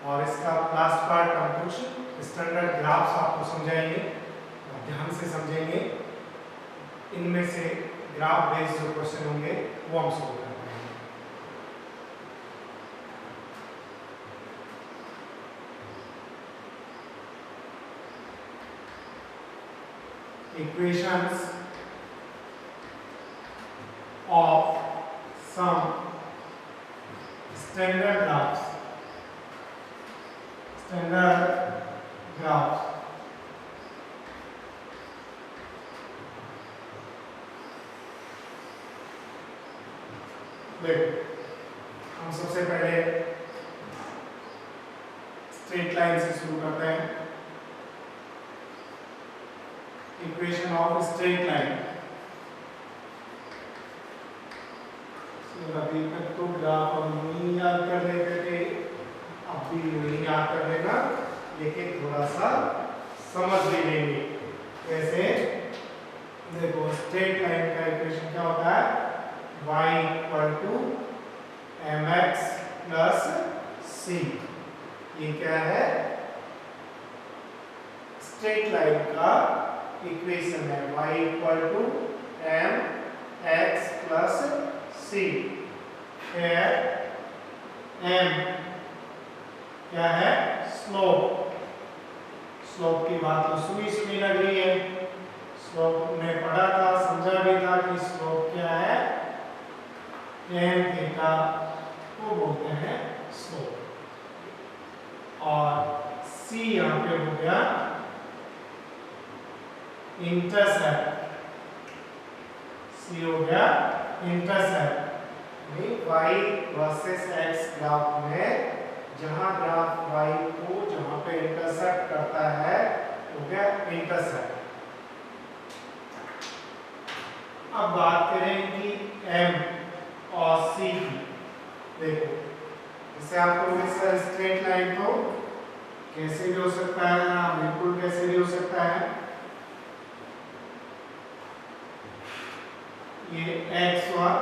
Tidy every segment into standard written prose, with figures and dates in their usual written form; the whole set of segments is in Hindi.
और इसका लास्ट पार्ट हम कुछ स्टैंडर्ड ग्राफ्स आपको समझाएंगे, ध्यान से समझेंगे। इनमें से ग्राफ बेस्ड जो क्वेश्चन होंगे वो हम सोल्व कर पाएंगे। Equations of some standard graphs देखो, हम सबसे पहले स्ट्रेट लाइन से शुरू करते हैं। इक्वेशन ऑफ स्ट्रेट लाइन, अभी तक तो ग्राफ हम नहीं याद कर लेते थे, अब भी नहीं याद कर लेना, लेकिन थोड़ा सा समझ भी लेंगे। कैसे? देखो, स्ट्रेट लाइन का इक्वेशन क्या होता है? y equal to mx plus c। ये क्या है? स्ट्रेट लाइन का इक्वेशन है। y equal to mx plus c। m क्या है? स्लोप। स्लोप की बात तो सुनी लग रही है। स्लोप में पढ़ा था, समझा भी था कि स्लोप क्या है? tan थीटा को बोलते हैं स्लोप। और c यहाँ पे हो गया इंटरसेप्ट। c हो गया intercept. y versus x graph में जहां ग्राफ y को जहां पे इंटरसेप्ट करता है हो गया इंटरसेप्ट। अब बात करें कि m और c की। देखो, जैसे आपको मिला स्ट्रेट लाइन को कैसे भी हो सकता है, हाँ बिल्कुल कैसे भी हो सकता है। ये x और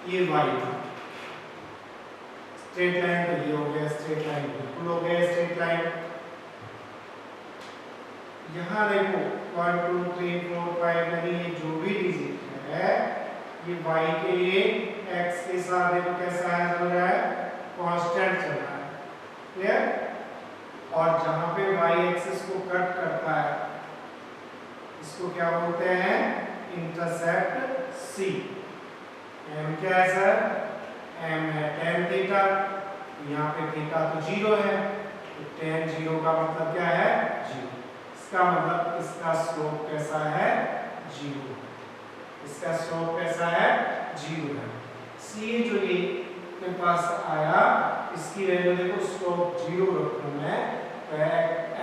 ये y था। स्ट्रेट लाइन तो ये हो गया, स्ट्रेट लाइन बिल्कुल हो गया स्ट्रेट लाइन। यहाँ देखो 1 2 3 4 5 यानी ये जो भी डिजिट है ये y के लिए x के साथ देखो कैसा है, चल रहा है कांस्टेंट चल रहा है। क्लियर? और जहां पे y एक्सिस को कट करता है इसको क्या बोलते हैं? Intercept c। m क्या है सर? m है tan थीटा। यहाँ पे थीटा तो 0 है, तो tan 0 का मतलब क्या है? 0। इसका मतलब इसका स्लोप कैसा है? 0। इसका स्लोप कैसा है? 0 है। c जो ये के पास आया इसकी वैल्यू देखो, स्लोप 0 रखूं मैं तो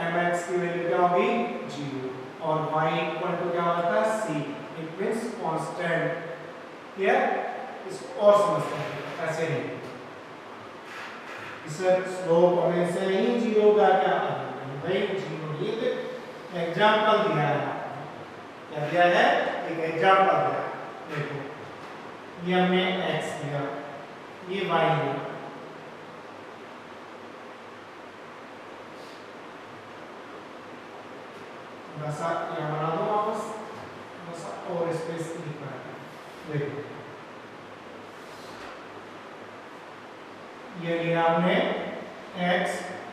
mx की वैल्यू क्या होगी? 0 और y इक्वल टू क्या होता है? c। It means constant. Clear? इसको और समझते हैं, ऐसे नहीं। इसका स्लोप हमेशा ही 0 का क्या भाई 0। ये तो एग्जांपल दिया है, क्या दिया है? एक एग्जांपल दिया है। देखो, ये हमने x दिया, ये y है। बसा यहाँ बना दो वापस, बसा और स्पेस लिखना है। देखो, ये लिया हमने x,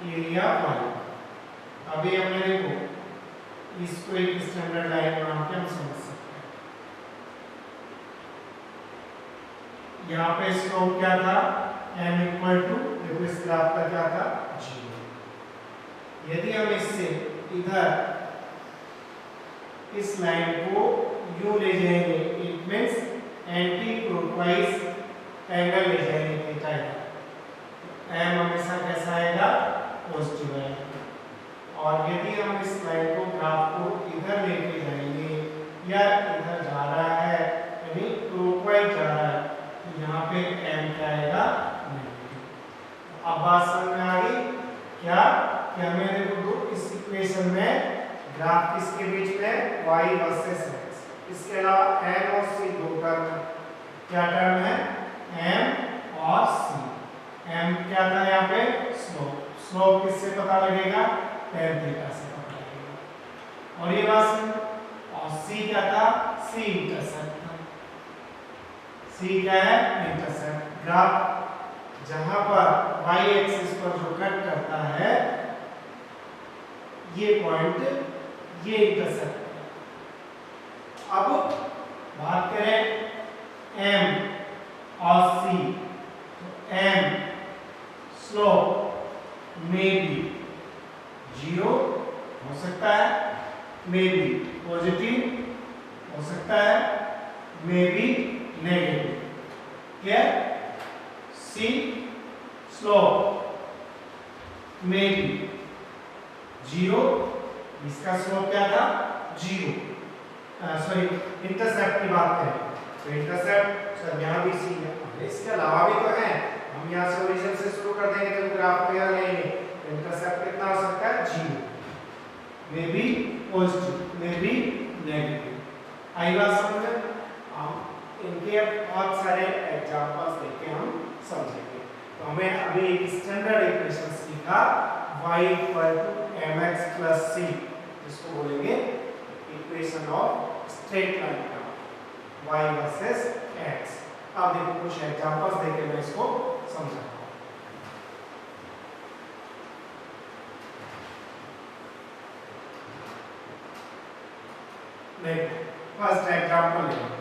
ये लिया y। अभी हमने देखो इसको एक स्टैंडर्ड लाइन बना के हम समझ सकते हैं। यहाँ पे स्लोप क्या था? m इक्वल टू, देखो इस ग्राफ का क्या था? 0। यदि हम इससे इधर इस लाइन को यूं ले जाएंगे, it means anti clockwise angle ले जाएंगे थीटा का, m हमेशा कैसा आएगा? पॉजिटिव आएगा। और यदि हम इस लाइन को ग्राफ को इधर लेके जाएंगे या इधर जा रहा है यानी क्लॉकवाइज जा रहा है तो यहाँ पे m क्या आएगा? नेगेटिव। अब बात समझ में आ गई क्या? कि हमें देखो इस इक्वेशन में ग्राफ किसके बीच में? y versus x। इसके अलावा m और c दो टर्म, क्या टर्म है? m और c। m क्या था यहाँ पे? स्लोप। स्लोप किससे पता लगेगा, tan थीटा से पता लगेगा। और ये बात समझो। और c क्या था, c इंटरसेप्ट था। c क्या है, इंटरसेप्ट। ग्राफ जहां पर y एक्सिस पर जो कट करता है ये पॉइंट, ये इंटरसेप्ट। अब बात करें m और c, तो m स्लोप में भी 0 हो सकता है, में भी पॉजिटिव हो सकता है, में भी नेगेटिव। क्या, c स्लोप में भी 0, इसका स्लोप क्या था, 0। सॉरी, इंटरसेप्ट की बात करें तो इंटरसेप्ट सर यहाँ भी सी है, इसके अलावा भी तो है। हम यहाँ से ओरिजिन से शुरू कर देंगे तो ग्राफ को यहाँ लेंगे, इंटरसेप्ट कितना हो सकता है, 0, में भी पॉजिटिव, में भी नेगेटिव। आई बात समझ में? हम इनके बहुत सारे एग्जांपल्स देके हम समझेंगे। तो हमें अभी एक स्टैंडर्ड इक्वेशन सीखा y = mx + c, जिसको बोलेंगे इक्वेशन ऑफ स्ट्रेट लाइन का y वर्सेस x। अब देखो कुछ एग्जांपल्स देके मैं इसको समझाता हूं। देखो फर्स्ट एग्जांपल लेंगे,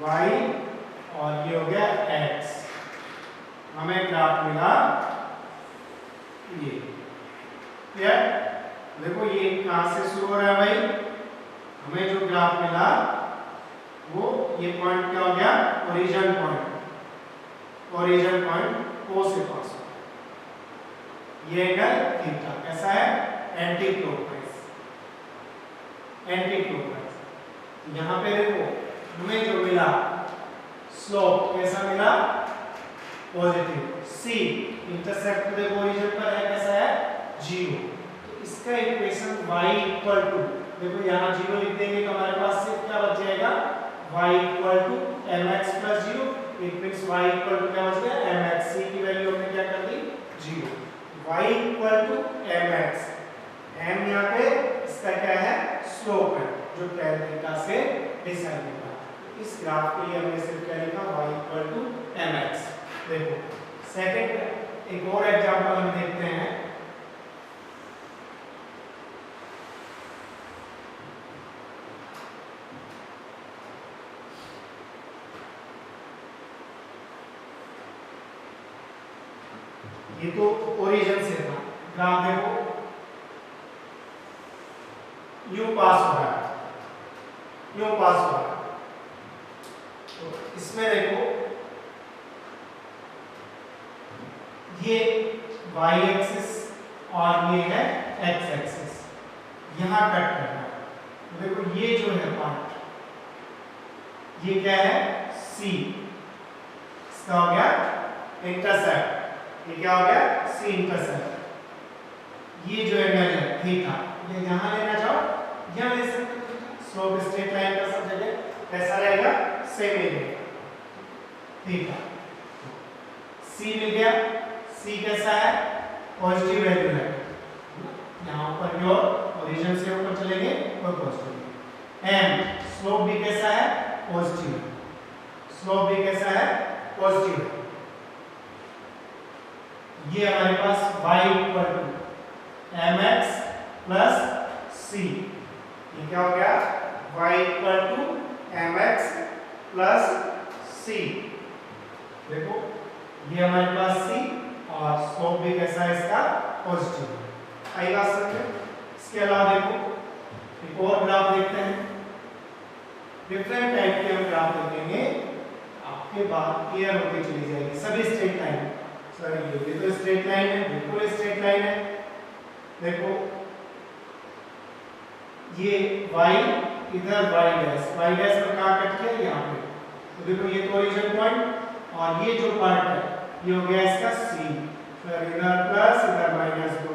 y और ये हो गया x, हमें ग्राफ मिला ये। क्लियर? देखो ये कहां से शुरू हो रहा है भाई, हमें जो ग्राफ मिला वो ये पॉइंट क्या हो गया, origin point. Origin point O से पास हो, ये एंगल थीटा कैसा है, एंटी क्लॉकवाइज। एंटी क्लॉकवाइज यहां पे देखो हमें जो मिला स्लोप कैसा मिला, पॉजिटिव। c इंटरसेप्ट देखो ओरिजिन पर है, कैसा है, 0। तो इसका इक्वेशन y = देखो यहाँ 0 लिख देंगे तो हमारे पास सिर्फ क्या बच जाएगा, y = mx + 0। It means y = क्या बच गया, mx। c की वैल्यू हमने क्या कर दी, 0। y = mx, m यहाँ पे इसका क्या है, स्लोप है, जो tan थीटा से डिसाइड होगा। इस ग्राफ के लिए हमने सिर्फ क्या लिखा, y = mx। देखो सेकंड एक और एग्जांपल हम देखते हैं। ये तो ओरिजिन से था, ग्राफ देखो यू पास हो रहा है, यू पास हो रहा है। तो इसमें देखो ये y एक्सिस और ये है x एक्सिस, यहां कट कर रहा है। तो देखो ये जो है पार्ट, ये क्या है, c, इसका हो गया इंटरसेप्ट। ये क्या हो गया, c इंटरसेप्ट। ये जो एंगल है थीटा, ये यहां लेना चाहो यहां ले सकते हो। स्लोप स्ट्रेट लाइन का सब जगह कैसा रहेगा, सेम ही रहेगा, थीटा। c मिल गया, c कैसा है, पॉजिटिव वैल्यू है, यहाँ ऊपर की ओर ओरिजिन से ऊपर चलेंगे और पॉजिटिव। m स्लोप भी कैसा है, पॉजिटिव है, स्लोप भी कैसा है, पॉजिटिव है। ये हमारे पास y = mx + c, ये क्या हो गया, y = mx + c। देखो ये हमारे पास c और स्लोप भी कैसा है इसका, पॉजिटिव है। आई बात समझ में? इसके अलावा देखो एक और ग्राफ देखते हैं। डिफरेंट टाइप के हम ग्राफ देखेंगे, आपके बात क्लियर होती चली जाएगी। सभी स्ट्रेट लाइन, सर ये तो स्ट्रेट लाइन है, बिल्कुल स्ट्रेट लाइन है। देखो ये y इधर y डैश पर कहाँ कट किया, यहाँ पे। तो देखो ये तो ओरिजिन पॉइंट और ये जो पार्ट है ये हो गया इसका c, फिर इधर प्लस इधर माइनस, तो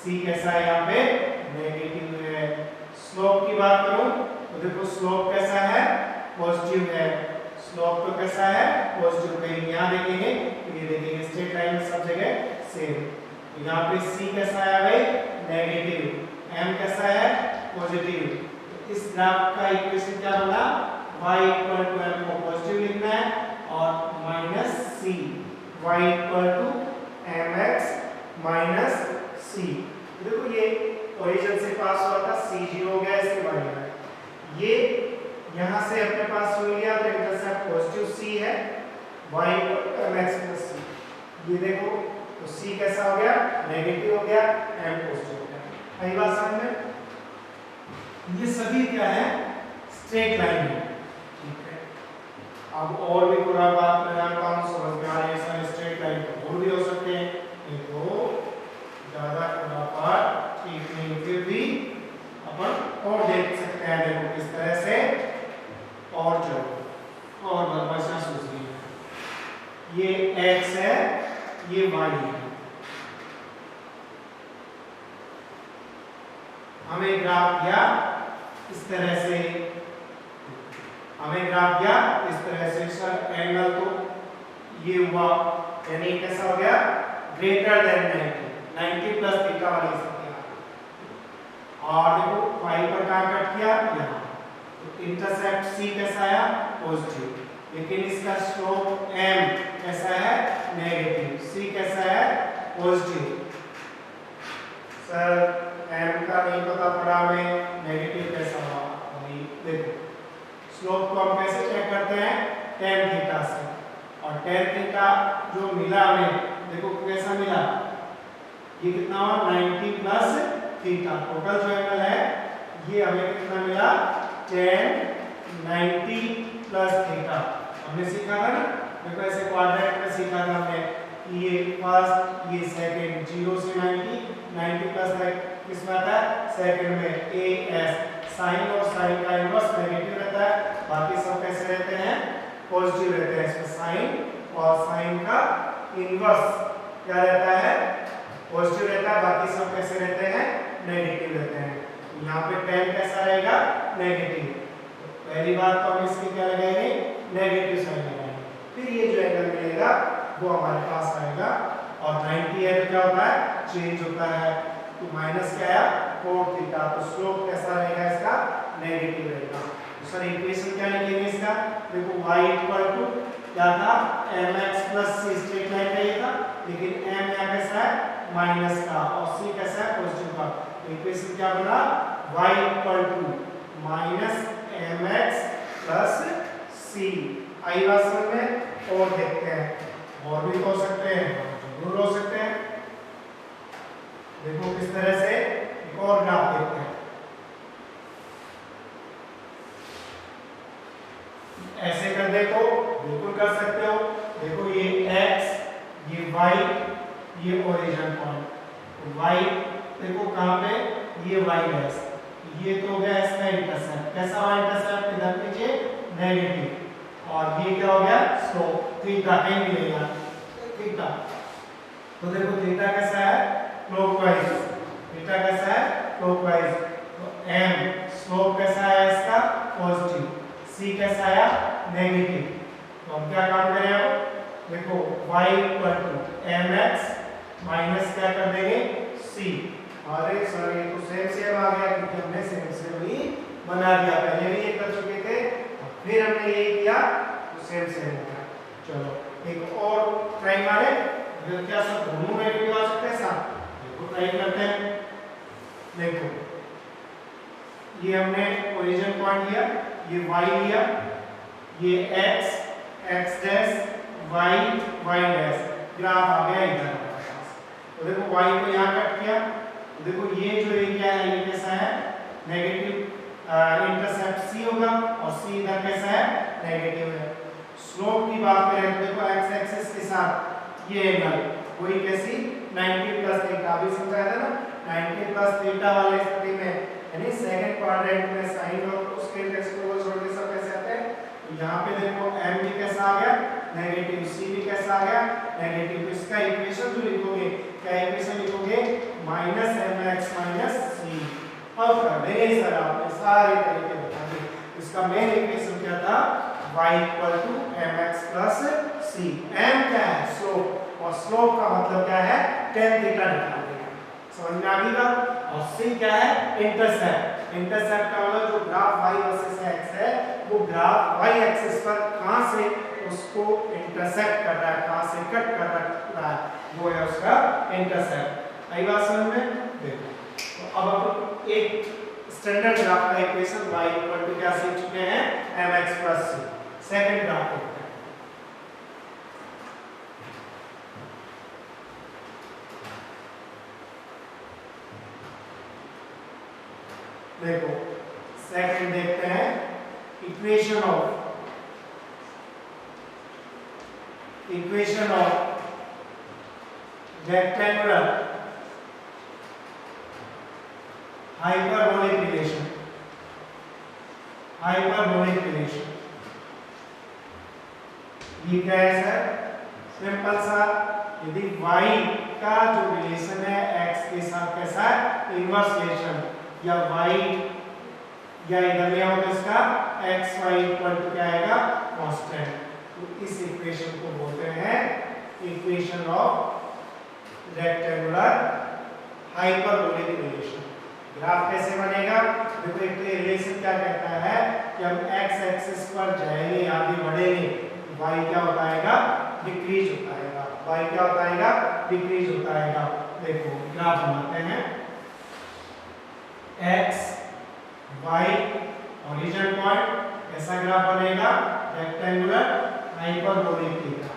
c कैसा है यहाँ पे, नेगेटिव है। स्लोप की बात करूं तो देखो स्लोप कैसा है, पॉजिटिव है। स्लोप तो कैसा है पॉजिटिव। कहीं यहाँ देखेंगे तो ये देखेंगे स्ट्रेट लाइन में सब जगह सेम। यहाँ पे c कैसा है भाई नेगेटिव, m कैसा है पॉजिटिव। इस ग्राफ का इक्वेशन क्या बना y इक्वल टू m को पॉजिटिव लिखना है और minus c, y equal to mx minus c। देखो ये ओरिजिन से पास हुआ था, c0 हो गया, इसके बाद ये यहाँ से अपने पास हो लिया तो इंटरसेप्ट पॉजिटिव c है, y mx प्लस c। ये देखो तो c कैसा हो गया नेगेटिव हो गया, m पॉजिटिव हो गया। आई बात समझ में? ये सभी क्या है स्ट्रेट लाइन है, ठीक है। अब और भी पूरा बात मैं जानता हूँ समझ में आ रही है, सारे स्ट्रेट लाइन तो और भी हो सकते हैं, तो ज्यादा खुरापात ठीक नहीं, फिर भी अपन और देख सकते हैं। देखो किस तरह से और चलो और बदमाशा सोच रही है। ये x है ये y है, हमें ग्राफ दिया इस तरह से, हमें ग्राफ दिया इस तरह से। सर एंगल तो ये हुआ यानी कैसा हो गया ग्रेटर देन 90 प्लस थीटा वाली स्थिति। और देखो y पर कहाँ कट किया यहाँ, तो इंटरसेप्ट c कैसा आया पॉजिटिव, लेकिन इसका स्लोप m कैसा है नेगेटिव, c कैसा है पॉजिटिव। सर m का नहीं पता पड़ा हमें, नेगेटिव कैसा हुआ अभी देखो। स्लोप को हम कैसे चेक करते हैं tan थीटा से, और tan थीटा जो मिला हमें देखो कैसा मिला, ये कितना हुआ 90 प्लस थीटा। टोटल जो एंगल है ये हमें कितना मिला tan 90 प्लस थीटा। हमने सीखा था ना देखो ऐसे क्वाड्रेंट में सीखा था हमने कि ये फर्स्ट ये सेकंड 0 से 90 प्लस है किस में आता है सेकंड में as। साइन और साइन का इनवर्स नेगेटिव रहता है, बाकी सब कैसे रहते हैं पॉजिटिव रहते हैं। इसमें साइन और साइन का इनवर्स क्या रहता है पॉजिटिव रहता है, बाकी सब कैसे रहते हैं नेगेटिव रहते हैं। यहाँ पे tan कैसा रहेगा नेगेटिव, तो पहली बात तो हम इसकी क्या लगाएंगे नेगेटिव साइन लगाएंगे। फिर ये जो एंगल मिलेगा वो हमारे पास आएगा, और 90 है तो क्या होता है चेंज होता है, तो माइनस क्या आया 4 थीटा। तो स्लोप कैसा रहेगा इसका नेगेटिव रहेगा। तो सर इक्वेशन क्या लिखेंगे इसका, देखो y इक्वल टू क्या था mx plus c, straight line का ये था, लेकिन m यहाँ कैसा है माइनस का और c कैसा है पॉजिटिव का। तो इक्वेशन क्या बना y equal to minus mx plus c। आई बात समझ में? और देखते हैं और भी हो सकते हैं, जरूर हो सकते हैं। देखो किस तरह से एक और ग्राफ देखते हैं, ऐसे कर देखो बिल्कुल कर सकते हो। देखो ये x ये y ये ओरिजिन पॉइंट, y देखो कहाँ पे ये y डैश, ये तो हो गया इसका इंटरसेप्ट, कैसा हुआ इंटरसेप्ट इधर नीचे नेगेटिव, और ये क्या हो गया स्लोप थीटा कहीं मिलेगा थीटा। तो देखो थीटा कैसा है क्लॉकवाइज, थीटा कैसा है क्लॉकवाइज, तो m स्लोप कैसा है इसका पॉजिटिव, c कैसा आया नेगेटिव। तो हम क्या काम करें अब देखो y equal to mx minus क्या कर देंगे c। अरे सर ये तो सेम आ गया क्योंकि हमने सेम ही बना दिया, पहले भी ये कर चुके थे फिर हमने ये किया तो सेम हो गया। चलो एक और ट्राई मारे, क्या सब दोनों नेगेटिव आ सकते हैं साथ, देखो ट्राई करते हैं। देखो ये हमने ओरिजिन पॉइंट लिया, ये y लिया, ये x x dash y y dash, graph आ गया इधर हमारे पास। तो देखो y को यहाँ कट किया, तो देखो ये जो एरिया है ये कैसा है नेगेटिव, इंटरसेप्ट c होगा और c इधर कैसा है नेगेटिव है। स्लोप की बात करें तो देखो x एक्सिस के साथ ये एंगल वही कैसी 90 प्लस थीटा, अभी समझाया था ना 90 प्लस थीटा वाले स्थिति में यानी सेकंड क्वाड्रेंट में साइन और उसके टेक्स्ट को छोड़ के सब कैसे आते हैं। तो यहाँ पे देखो m भी कैसा आ गया नेगेटिव, c भी कैसा आ गया नेगेटिव। तो इसका इक्वेशन जो लिखोगे क्या इक्वेशन लिखोगे माइनस mx माइनस c। अब कर देंगे सर आपने सारे तरीके बता दिए। इसका मेन इक्वेशन क्या था y equal to mx plus c। m क्या है? स्लोप, और स्लोप का मतलब क्या है? tan थीटा निकाल देंगे। समझ में आ गई बात? और c क्या है? इंटरसेप्ट। इंटरसेप्ट का मतलब जो ग्राफ y वर्सेस x है वो ग्राफ y एक्सिस पर कहां से उसको इंटरसेक्ट कर रहा है, कहां से कट कर रहा है, वो है उसका इंटरसेप्ट। आई बात समझ में? देखो तो अब अपन एक स्टैंडर्ड ग्राफ का इक्वेशन y इक्वल टू क्या सीख चुके हैं? mx plus c। Second graph देखते हैं। देखो सेकंड देखते हैं, equation of rectangular hyperbolic relation. ये क्या है सर? सिंपल सा, यदि y का जो रिलेशन है x के साथ कैसा है? इनवर्स रिलेशन, या y या इधर ले आओ तो इसका x y इक्वल टू क्या आएगा? कांस्टेंट। तो इस इक्वेशन को बोलते हैं equation of rectangular hyperbolic relation. Graph कैसे बनेगा? देखो एक रिलेशन क्या कहता है कि हम x एक्सिस पर जाएंगे, आगे बढ़ेंगे, y क्या होता है? डिक्रीज होता है। y क्या होता है? डिक्रीज होता है। देखो ग्राफ बनाते हैं, x y ओरिजिन पॉइंट, ऐसा ग्राफ बनेगा रेक्टेंगुलर हाइपरबोलिक थीटा।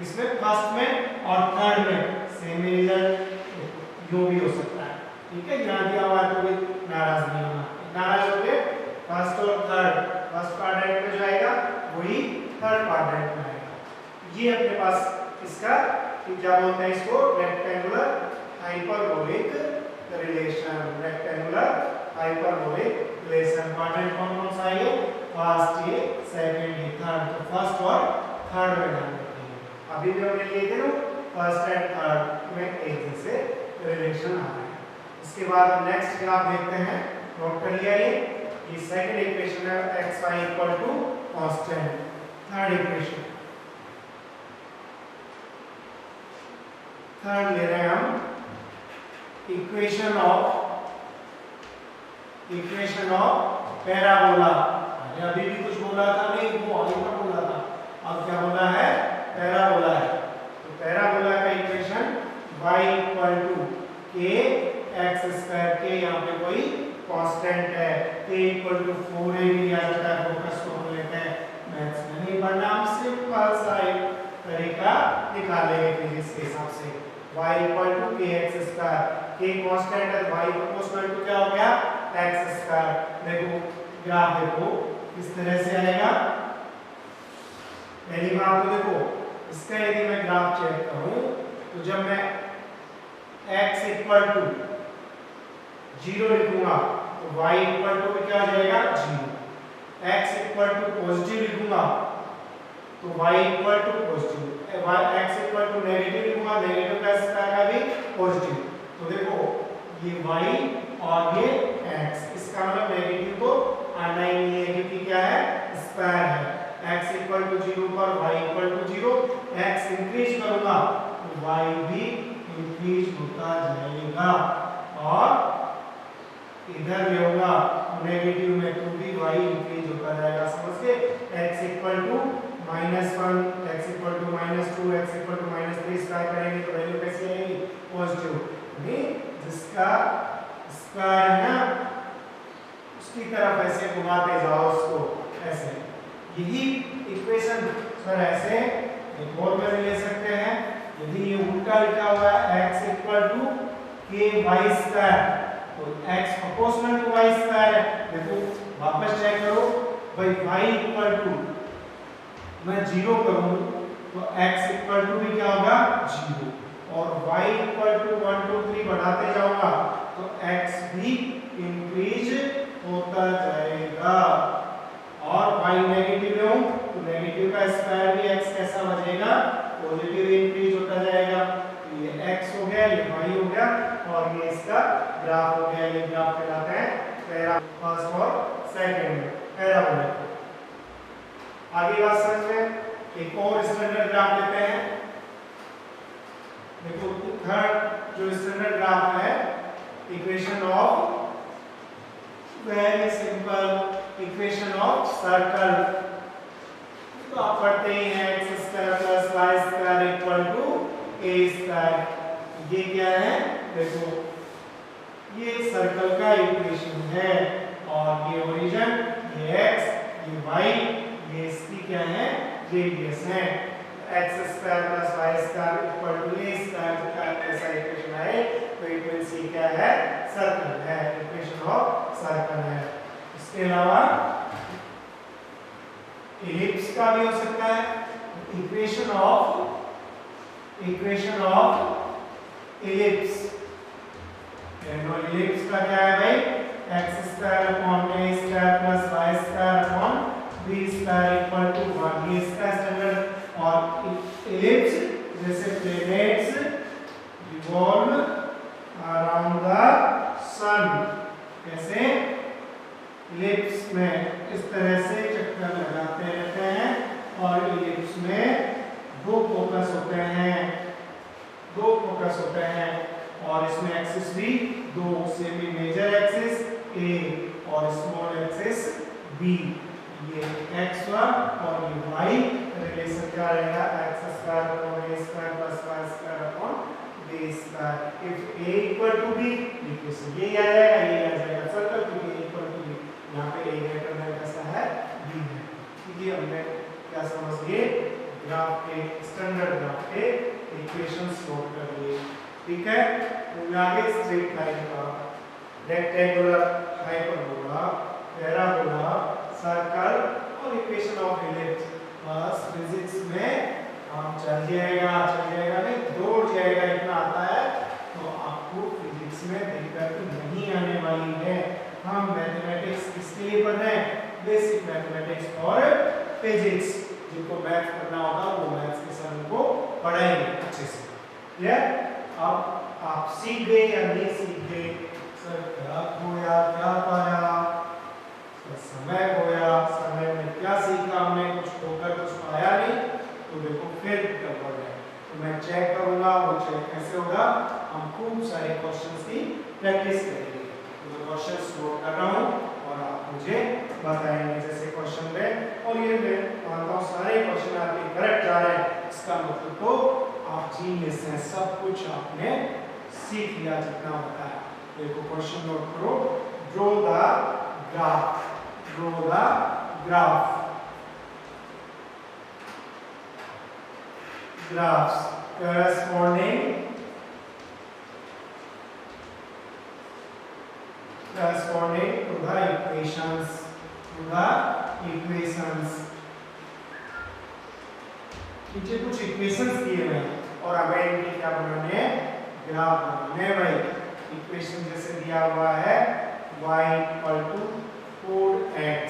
इसमें फर्स्ट में और थर्ड में सेम रिजल्ट जो भी हो सकता है, ठीक है? यहाँ दिया हुआ है तो भी नाराज नहीं होना। नाराज हो गए फर्स्ट और थर्ड, फर्स्ट क्वाड्रेंट में जाएगा वही थर्ड क्वाड्रेंट में आएगा। ये अपने पास इसका क्या बोलते हैं? इसको rectangular hyperbolic relation. Rectangular hyperbolic relation quadrant कौन कौन सा है? फर्स्ट, ये सेकंड, ये थर्ड। तो फर्स्ट और थर्ड में ध्यान रखिए। अभी भी हमने लिए थे ना फर्स्ट एंड थर्ड में एक जैसे रिलेशन आ रहे हैं। इसके बाद हम नेक्स्ट ग्राफ देखते हैं, नोट कर लिया ये सेकंड इक्वेशन है x y equal to constant. Third equation, third ले रहे हैं हम इक्वेशन ऑफ पैराबोला। अभी भी कुछ बोला था नहीं, वो आगे पर बोला था, अब क्या बोला है? पैराबोला है। तो पैराबोला का equation y equal to k x square, के यहाँ पे कोई कांस्टेंट है, k इक्वल टू 4a भी दिया जाता है। फोकस को लेते हैं मैथ्स में नहीं पढ़ना, हम सिंपल सा एक तरीका निकालेंगे फिजिक्स के हिसाब से। y इक्वल टू के एक्स स्क्वायर, के कांस्टेंट है, y प्रोपोर्शनल टू क्या हो गया? X square. देखो ग्राफ देखो इस तरह से आएगा। पहली बात तो देखो इसका यदि मैं ग्राफ चेक करूं तो जब मैं x इक्वल टू 0 लिखूंगा तो y इक्वल टू क्या आ जाएगा? 0। x इक्वल टू पॉजिटिव लिखूंगा तो y equal to positive, x equal to negative लिखूंगा, नेगेटिव का स्क्वायर का भी पॉजिटिव। तो देखो ये y और ये x, इसका मतलब नेगेटिव को आना ही नहीं है क्योंकि क्या है? स्क्वायर है। x इक्वल टू 0 पर y equal to 0, x increase करूंगा तो y भी इंक्रीज होता जाएगा, और इधर ले होगा नेगेटिव में तो भी y इंक्रीज होता जाएगा। समझ गए? x equal to -1, x equal to -2, x equal to -3 square करेंगे तो वैल्यू कैसी आएगी? पॉजिटिव। नहीं, जिसका स्क्वायर है ना उसकी तरफ ऐसे घुमाते जाओ उसको, ऐसे। यही इक्वेशन सर ऐसे एक और में ले सकते हैं। यदि ये उल्टा लिखा हुआ है x equal to k y square, तो x proportional to y square है। देखो वापस चेक करो भाई, y इक्वल टू मैं 0 करूं तो x इक्वल टू भी क्या होगा? 0, और y इक्वल टू 1 2 3 बढ़ाते जाऊंगा तो x भी इंक्रीज होता जाएगा, और y नेगेटिव है तो नेगेटिव का स्क्वायर भी x कैसा बचेगा? पॉजिटिव इंक्रीज होता जाएगा। तो ये x हो गया, ये y हो गया, और ये इसका ग्राफ हो गया। ये ग्राफ कहलाता है पैरा, फर्स्ट और सेकंड में पैराबोला। आगे बात समझ में। एक और स्टैंडर्ड ग्राफ लेते हैं। देखो थर्ड जो स्टैंडर्ड ग्राफ है, equation of, very simple equation of circle. तो आप पढ़ते ही हैं x square plus y square equal to a square. ये क्या है, देखो ये सर्कल का इक्वेशन है, और ये ओरिजिन, ये x, ये y, ये इसकी क्या है, रेडियस है। x square plus y square equal to a square का ऐसा इक्वेशन है, तो इट मींस ये क्या है, सर्कल है, इक्वेशन ऑफ सर्कल है। इसके अलावा इलिप्स का भी हो सकता है, इक्वेशन ऑफ इलिप्स। इलिप्स का क्या है भाई, x square upon a square plus y square upon b square equal to 1, ये इसका स्टैंडर्ड। और इलिप्स जैसे planets revolve around the sun, कैसे इलिप्स में इस तरह से चक्कर लगाते रहते हैं, और इलिप्स में दो फोकस होते हैं, और इसमें एक्सिस भी दो, सेमी मेजर एक्सिस a और स्मॉल एक्सिस b। ये x1 और ये y, रिलेशन क्या रहेगा, x square upon a square plus y square upon b square. If a equal to b, equation ये आ जाएगा सर्कल, क्योंकि a इक्वल टू b, यहाँ पे a ग्रेटर देन कैसा है, b है। ठीक है, हमने क्या समझ लिए, ग्राफ के स्टैंडर्ड ग्राफ के इक्वेशंस नोट कर लिए। ठीक है, आगे स्ट्रेट लाइन का, रेक्टेंगुलर, हाइपरबोला, पैराबोला, सर्कल और इक्वेशन ऑफ इलिप्स। बस फिजिक्स में हम चल जाएगा नहीं, दौड़ जाएगा, इतना आता है तो आपको फिजिक्स में दिक्कत नहीं आने वाली है। हम मैथमेटिक्स किसके लिए पढ़ रहे हैं, बेसिक मैथमेटिक्स और फिजिक्स। जिनको मैथ करना होगा वो मैथ्स के सर को पढ़ाएंगे अच्छे से। क्लियर? अब आप सीख गए या नहीं सीख गए, सर क्या खोया, क्या पाया, समय खोया, समय में क्या सीखा हमने, कुछ खोकर कुछ पाया नहीं, तो देखो फिर गड़बड़ है। तो मैं चेक करूंगा, वो चेक कैसे होगा, हम खूब सारे क्वेश्चंस की प्रैक्टिस करेंगे। तो मैं क्वेश्चंस नोट कर रहा हूँ और आप मुझे बताएंगे जैसे क्वेश्चन में, और ये मैं मानता हूँ सारे क्वेश्चन आपके करेक्ट जा रहे हैं, इसका मतलब तो आप जीनियस हैं, सब कुछ आपने सीख लिया जितना होता है। देखो क्वेश्चन नोट करो, draw the graph, graphs corresponding to the equations, नीचे कुछ इक्वेशंस दिए हुए हैं और हमें इनके क्या बनाने हैं, ग्राफ बनाने हैं भाई। इक्वेशन जैसे दिया हुआ है y equal to 4x,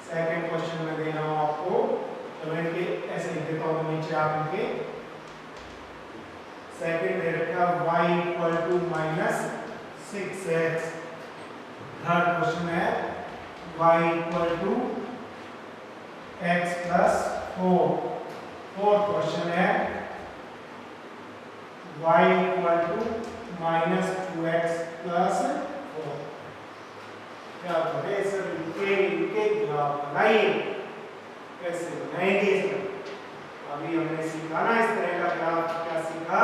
second question में दे रहा हूं आपको, तो मैं इनके ऐसे लिख देता हूं, नीचे आप इनके सेकंड दे रखा y equal to -6x, third question है y equal to x plus 4, fourth question है y equal to -2x plus 4। क्या करें सर, इनके ग्राफ बनाइए, कैसे बनाएंगे इसमें, अभी हमने सीखा ना इस तरह का ग्राफ, क्या सीखा,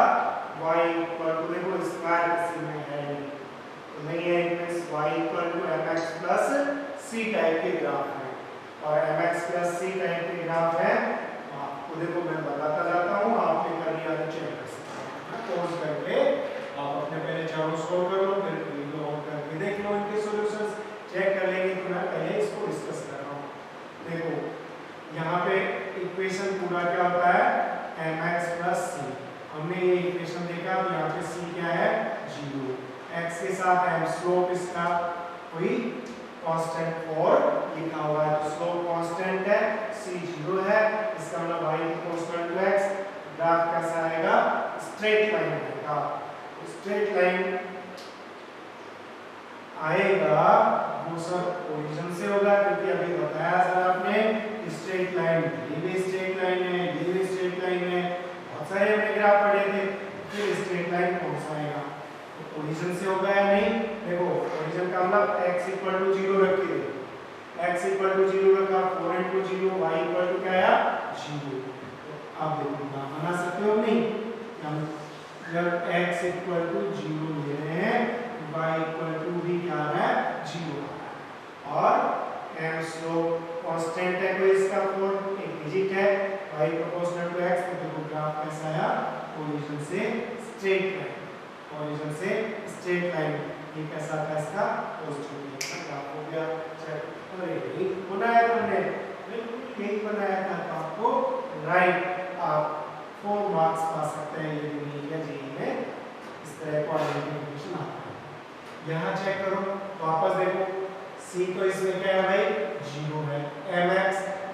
y इक्वल टू, देखो स्क्वायर किसी में है तो नहीं है, इनमें y equal to mx plus c type के ग्राफ है, और mx प्लस c टाइप के ग्राफ है। आपको देखो मैं बताता जाता हूँ, आपने कर लिया तो चेक कर सकते हैं, पॉज करके आप अपने पहले चारों सॉल्व कर लो, फिर वीडियो ऑन करके देख लो, इनके सॉल्यूशंस चेक कर लेंगे। तो मैं पहले इसको डिस्कस कर रहा हूँ। देखो यहाँ पे इक्वेशन पूरा क्या होता है, mx प्लस c, हमने ये इक्वेशन देखा, तो यहाँ पे c क्या है, 0, x के साथ m, स्लोप इसका कोई कांस्टेंट 4 लिखा हुआ है, तो स्लोप कांस्टेंट है, c 0 है, इसका मतलब y constant to x, graph कैसा आएगा, स्ट्रेट लाइन आएगा। स्ट्रेट लाइन आएगा वो सब ओरिजिन से होगा, क्योंकि अभी बताया सर आपने स्ट्रेट लाइन, ये भी स्ट्रेट लाइन है, ये भी स्ट्रेट लाइन है, बहुत सारे हमने ग्राफ पढ़े थे। फिर स्ट्रेट लाइन कौन सा आएगा? तो ओरिजिन से होगा या नहीं? देखो ओरिजिन का मतलब x इक्वल टू 0 रख के, x इक्वल टू 0 रखा, 4 into 0, y इक्वल टू क्या आया? 0। तो आप देखो ना बना सकते हो नहीं? जब x इक्वल टू 0 ले रहे हैं, y इक्वल टू भी क्या है? 0। और m स्लोप कांस्टेंट है, कोई इसका 4 एक डिजिट है, y प्रोपोर्शनल टू x, तो देखो ग्राफ कैसा आया? ओरिजिन से स्ट्रेट लाइन, ओरिजिन से स्ट्रेट लाइन। ये कैसा था? इसका पॉजिटिव का ग्राफ हो गया। चलो अरे यही बनाया तुमने, बिल्कुल यही बनाया था, तो आपको राइट आप 4 मार्क्स पा सकते हैं यदि नहीं या जेईई में इस तरह कोऑर्डिनेट इक्वेशन आता है। यहाँ चेक करो, वापस देखो, c तो इसमें क्या है भाई? 0 है। mx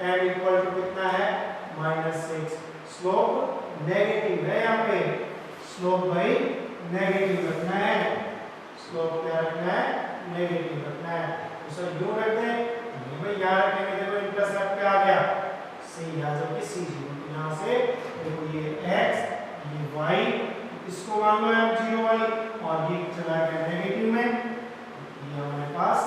m इक्वल टू कितना है? -6। स्लोप नेगेटिव है, यहाँ पे स्लोप भाई नेगेटिव रखना है, स्लोप क्या रखना है? नेगेटिव रखना है। तो सर क्यों रखते हैं? ये भाई यहाँ रखेंगे, देखो इंटरसेप्ट पे आ गया c, यहाँ जो कि c0, यहाँ से देखो ये x ये y, इसको मान लो हम 0y, और ये चला गया नेगेटिव में, ये हमारे पास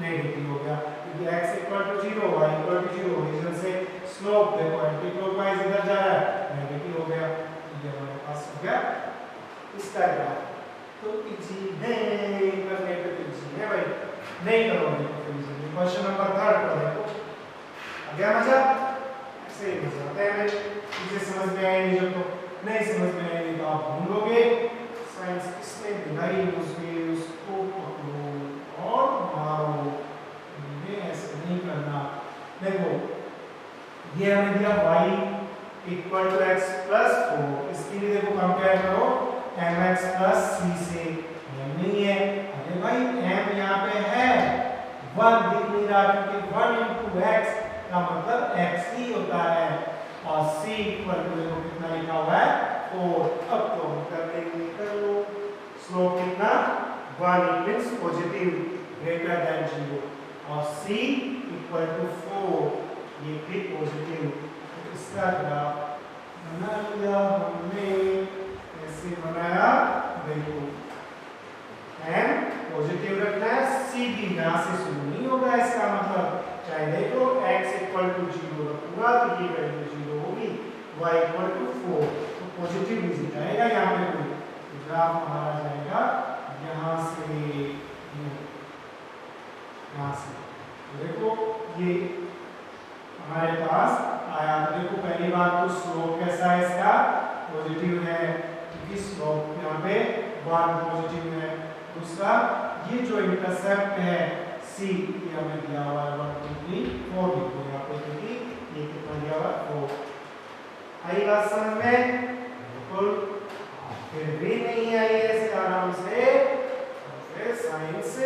नेगेटिव हो गया, क्योंकि x equal to 0, y equal to 0, origin से स्लोप देखो एंटी क्लॉकवाइज इधर जा रहा है, नेगेटिव हो गया, ये हमारे पास हो गया इसका ग्राफ। तो इजी है, करने पे तो इजी है भाई, नहीं करोगे तो इजी नहीं। क्वेश्चन नंबर 3 पर देखो, आ गया मजा? ऐसे ही मजा आता है, चीजें समझ में आई नहीं जब तो नहीं समझ में आएगी तो आप ढूंढोगे, साइंस किसने दिलाई मुझे, उसको पकड़ो और मारो, ये ऐसे नहीं करना। देखो ये हमें दिया y equal to x plus 4, इसके लिए देखो कंपेयर करो mx प्लस c से, m नहीं है, अरे भाई m यहाँ पे है, 1 दिख नहीं रहा क्योंकि 1 into x का मतलब x ही होता है, और c इक्वल टू देखो कितना लिखा हुआ है? 4। अब तो हम कर लेंगे, कर लो, स्लोप कितना? 1 मींस पॉजिटिव ग्रेटर देन 0, और c इक्वल टू 4, ये भी पॉजिटिव। तो इसका ग्राफ बना लिया हमने, ऐसे बनाया, देखो m पॉजिटिव रखना है, c भी यहाँ से शुरू नहीं होगा, इसका मतलब चाहे देखो x इक्वल टू 0 रखूंगा तो ये वैल्यू 0 होगी, y इक्वल टू 4, तो पॉजिटिव भी जाएगा यहाँ पे, कोई ग्राफ हमारा जाएगा यहाँ से यहाँ से। तो देखो ये हमारे पास आया, तो देखो पहली बात तो स्लोप कैसा है इसका? पॉजिटिव है, क्योंकि स्लोप यहाँ पे 1 पॉजिटिव है। दूसरा ये जो इंटरसेप्ट है c, ये हमें दिया हुआ है 1 2 3 4 लिखो यहाँ पे, क्योंकि ये कितना दिया हुआ है 4। आई बात समझ में? बिल्कुल। फिर भी नहीं आई ऐसे आराम से, फिर साइंस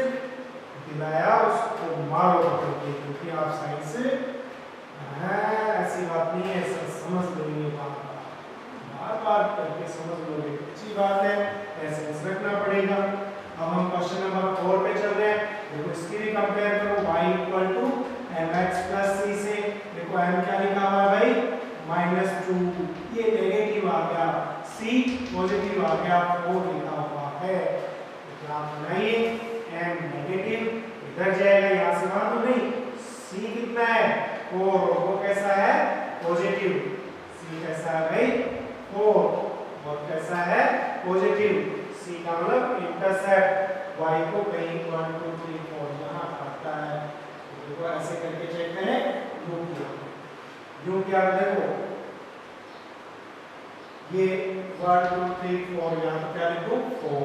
दिलाया उसको मारो करके, क्योंकि आप साइंस ऐसी बात नहीं है, समझ लेंगे, बार बार करके समझ लोगे, अच्छी बात है, ऐसे रखना पड़ेगा। अब हम क्वेश्चन नंबर 4 पे चल रहे हैं, देखो इसकी भी कंपेयर करो, y equal to mx plus c से, देखो m क्या लिखा हुआ है भाई? -2, ये नेगेटिव आ गया, c पॉजिटिव आ गया, 4 लिखा हुआ है, ग्राफ बनाइए, m नेगेटिव इधर जाएगा, यहाँ से वहां तो नहीं, c कितना है? 4, वो कैसा है? पॉजिटिव, c कैसा है भाई? 4, और कैसा है? पॉजिटिव, c का मतलब इंटरसेप्ट y को कहीं 1 2 3 4 यहाँ पड़ता है, तो देखो ऐसे करके चेक करें, यूं क्या देखो ये 1 2 3 4, यहाँ तो क्या लिखूं? 4।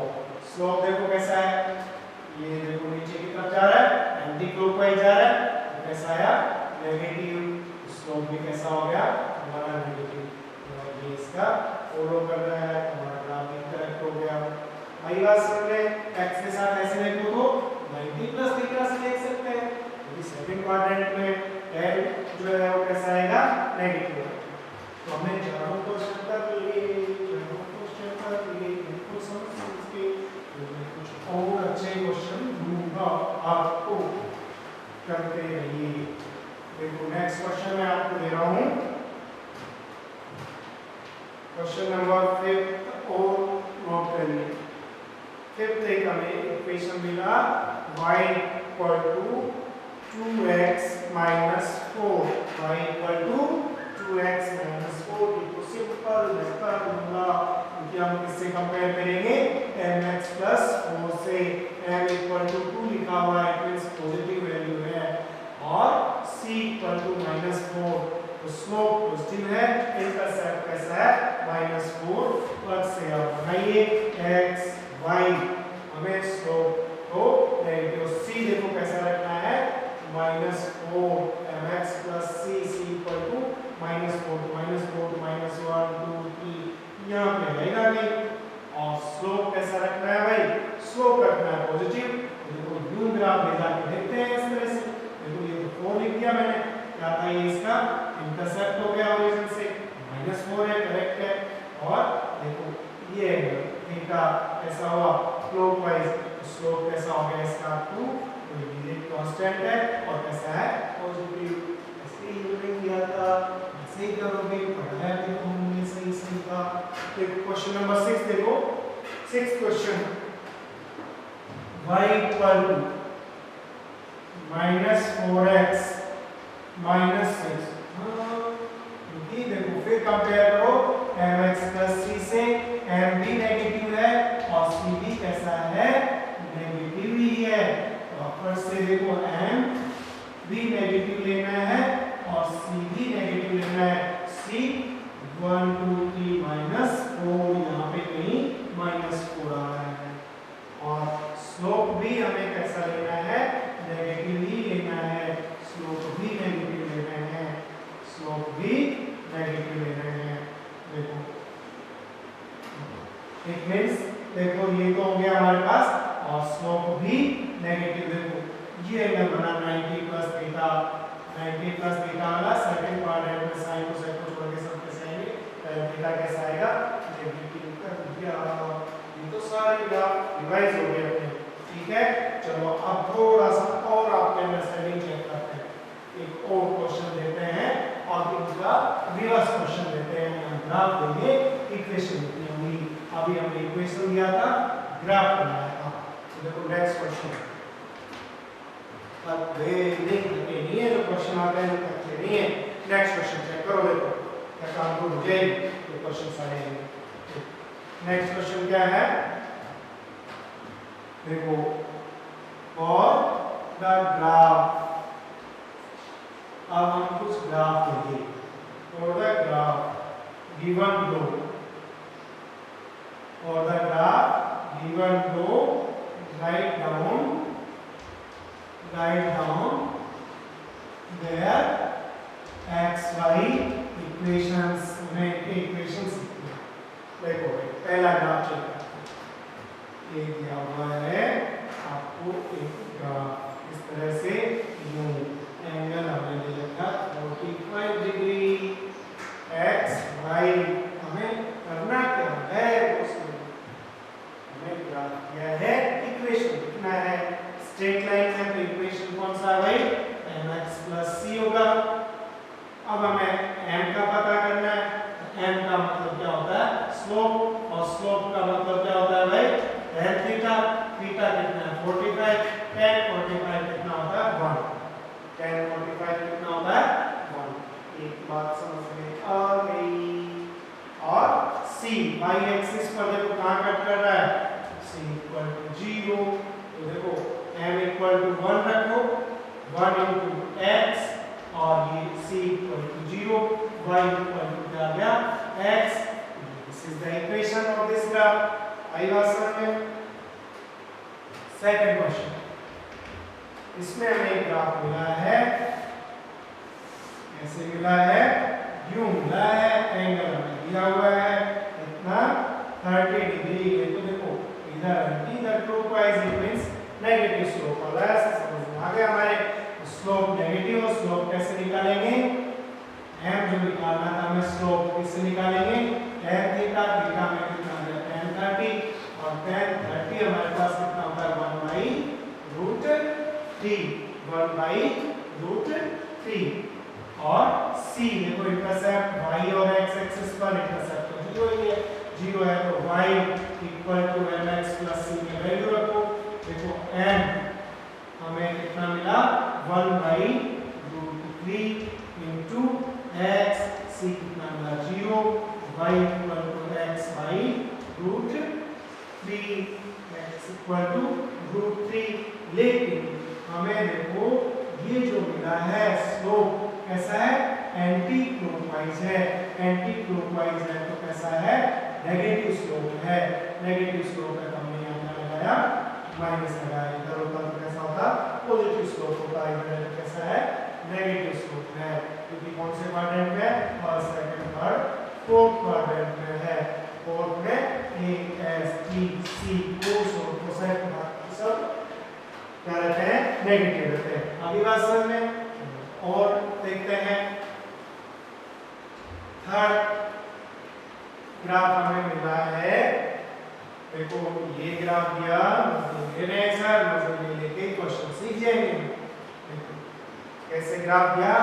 स्लोप देखो कैसा है, ये देखो नीचे की तरफ जा रहा है, एंटी क्लॉकवाइज जा रहा है, तो कैसा आया? नेगेटिव। स्लोप भी कैसा हो गया? हमारा नेगेटिव, तो ये इसका फॉलो कर रहा है, हमारा ग्राफ करेक्ट हो गया। आई बात समझ में? x के साथ ऐसे देखो तो 90 प्लस थीटा से देख सकते हैं, क्योंकि सेकंड क्वाड्रेंट में l जो है वो कैसा आएगा? नेगेटिव। तो हमने चारों क्वेश्चन कर लिए, इनको समझ के कुछ और अच्छे क्वेश्चन दूंगा आपको, करते रहिए। देखो नेक्स्ट क्वेश्चन मैं आपको दे रहा हूँ, क्वेश्चन नंबर 5 और नोट करिए। 5th एक हमें इक्वेशन मिला y equal to 2x minus 4, y equal to 2x minus 4। तो सिंपल वेक्टर फॉर्मूला कि हम किससे कंपेयर करेंगे, mx प्लस 4 से। m इक्वल टू 2 लिखा हुआ है, इट मींस पॉजिटिव वैल्यू है, और c इक्वल टू माइनस 4, तो स्लोप पॉजिटिव है, इंटरसेप्ट कैसा है, माइनस 4 प्लस से। आप बनाइए x y, हमें स्लोप को नेगेटिव, c देखो कैसा रखना है, minus 4 mx plus c, c equal to minus 4 to minus 1 2 3 यहाँ पे रहेगा नहीं। और स्लोप कैसा रखना है भाई, स्लोप रखना है पॉजिटिव। देखो यू ग्राफ ले जाके देखते हैं इस तरह से। देखो ये तो 4 लिख दिया मैंने, क्या था ये, इसका इंटरसेप्ट हो गया ओरिजिन से, -4 है, करेक्ट है। और देखो ये थीटा कैसा हुआ, क्लॉकवाइज, स्लोप कैसा हो गया इसका 2, तो ये कांस्टेंट है और कैसा है, पॉजिटिव। ऐसे ही हमने किया था, ऐसे ही करोगे, पढ़ाया देखो हमने सही सही था। देखो क्वेश्चन नंबर 6 देखो, 6th question, y equal to minus 4x minus 6। क्योंकि देखो फिर कंपेयर करो mx प्लस c से, m भी नेगेटिव है और c भी कैसा है, नेगेटिव ही है। तो फर्स्ट से देखो m भी नेगेटिव लेना है और c भी नेगेटिव लेना है। c 1 2 3 माइनस 4, यहाँ पे कहीं माइनस 4 आ रहा है। और स्लोप भी हमें कैसा लेना है, नेगेटिव ही लेना है, स्लोप भी नेगेटिव लेना है, स्लोप भी नेगेटिव लेना है। देखो इट मींस, देखो ये तो हो गया हमारे पास, और स्लोप भी नेगेटिव। देखो ये एंगल बना 90 प्लस थीटा, 90 प्लस थीटा वाला सेकंड क्वाड्रेंट में साइन को सेक को छोड़ के सब कैसे आएंगे, थीटा कैसा आएगा, नेगेटिव कर दिया। ये तो सारे ग्राफ रिवाइज हो गए अपने, ठीक है। चलो अब थोड़ा सा और आपके अंडरस्टैंडिंग चेक करते हैं। एक और क्वेश्चन देते हैं और इनका रिवर्स क्वेश्चन देते हैं। हम ग्राफ देंगे, इक्वेशन लिखनी होगी। अभी हमने इक्वेशन दिया था, ग्राफ बनाया था। तो देखो नेक्स्ट क्वेश्चन, अब नहीं करते नहीं है, जो क्वेश्चन आते हैं करते नहीं है। नेक्स्ट क्वेश्चन चेक करो, देखो क्या काम को हो जाएगी, ये क्वेश्चन सारे हैं। नेक्स्ट क्वेश्चन क्या है, देखो फॉर द ग्राफ, अब हम कुछ ग्राफ देंगे। For the graph given low, for the graph given low, write down their x y equations, में इक्वेशंस। देखो पहला ग्राफ चेक करते हैं। ये दिया हुआ है आपको एक ग्राफ, इस तरह से यूं एंगल हमने ले रखा 45 डिग्री, x y हमें करना क्या है, हमें ग्राफ किया है, इक्वेशन लिखना है। स्ट्रेट लाइन है तो इक्वेशन कौन सा है भाई, mx प्लस c होगा। अब हमें m का पता करना है, m का मतलब क्या होता है, स्लोप, और स्लोप का मतलब क्या होता है भाई, tan थीटा। थीटा कितना है 45, tan 45 कितना होता है 1, tan 45 कितना होता है 1। एक बात समझ में आ गई। और c y एक्सिस पर देखो कहां कट कर रहा है, c इक्वल टू 0। तो देखो m इक्वल टू 1 रखो, 1 इंटू x, और ये c equal to 0, y equal to क्या आ गया x। This is the equation of this graph. आई बात समझ में। सेकंड क्वेश्चन, इसमें हमें एक ग्राफ मिला है, ऐसे मिला है, यूं मिला है, एंगल हमें दिया हुआ है इतना 30 डिग्री है। तो देखो इधर इधर clockwise, it means negative slope वाला है। समझ में आ गया हमारे, स्लोप नेगेटिव, और स्लोप कैसे निकालेंगे, m जो निकालना था हमें, स्लोप किससे निकालेंगे, tan थीटा, थीटा में कितना आ गया tan 30, और tan 30 हमारे पास कितना होता है 1/√3, 1/√3। और c देखो इंटरसेप्ट y और x एक्सिस पर इंटरसेप्ट तो 0 ही है, 0 है तो y equal to mx plus c में वैल्यू रखो। देखो m हमें कितना मिला 1/√3 इंटू x, c कितना मिला 0, y equal to x/√3, x equal to √3। लेकिन हमें देखो ये जो मिला है स्लोप कैसा है, एंटी क्लॉकवाइज है, एंटी क्लॉकवाइज है तो कैसा है, नेगेटिव स्लोप है, नेगेटिव स्लोप है तो हमने यहाँ क्या लगाया, माइनस लगाया। इधर होता तो कैसा होता, पॉजिटिव स्लोप होता, इधर तो कैसा है, नेगेटिव स्लोप है, क्योंकि कौन से क्वाड्रेंट में, first second third fourth quadrant में है। फोर्थ में ए एस टी सी कोस और कोसाइन सब क्या रहते हैं, नेगेटिव रहते हैं। अभी बात समझ में, और देखते हैं थर्ड ग्राफ हमें मिला है। देखो ये ग्राफ दिया, ले रहे हैं सर, मजे लेके क्वेश्चन सीख जाएंगे। देखो कैसे ग्राफ दिया,